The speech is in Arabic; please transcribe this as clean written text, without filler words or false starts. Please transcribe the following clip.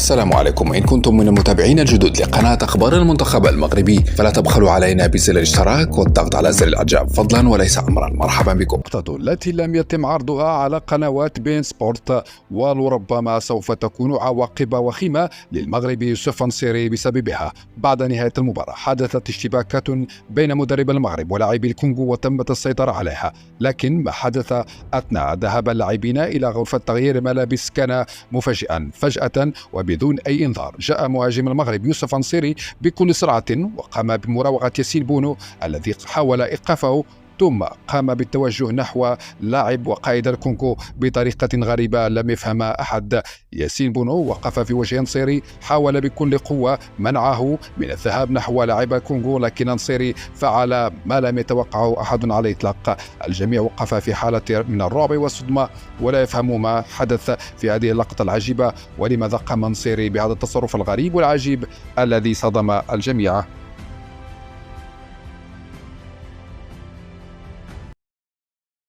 السلام عليكم. إن كنتم من المتابعين الجدد لقناة أخبار المنتخب المغربي فلا تبخلوا علينا بزر الاشتراك والضغط على زر الإعجاب فضلا وليس أمرا. مرحبا بكم. النقطة التي لم يتم عرضها على قنوات بين سبورت ولربما سوف تكون عواقب وخيمة للمغربي يوسف نصيري بسببها. بعد نهاية المباراة حدثت اشتباكات بين مدرب المغرب ولاعبي الكونغو وتمت السيطرة عليها، لكن ما حدث أثناء ذهاب اللاعبين إلى غرفة تغيير الملابس كان مفاجئا. فجأة وبدون أي إنذار جاء مهاجم المغرب يوسف نصيري بكل سرعة وقام بمراوغة ياسين بونو الذي حاول إيقافه، ثم قام بالتوجه نحو لاعب وقائد الكونغو بطريقة غريبة لم يفهمها أحد. ياسين بونو وقف في وجه نصيري، حاول بكل قوة منعه من الذهاب نحو لاعب الكونغو، لكن نصيري فعل ما لم يتوقعه أحد على الإطلاق. الجميع وقف في حالة من الرعب والصدمة ولا يفهم ما حدث في هذه اللقطة العجيبة، ولماذا قام نصيري بهذا التصرف الغريب والعجيب الذي صدم الجميع.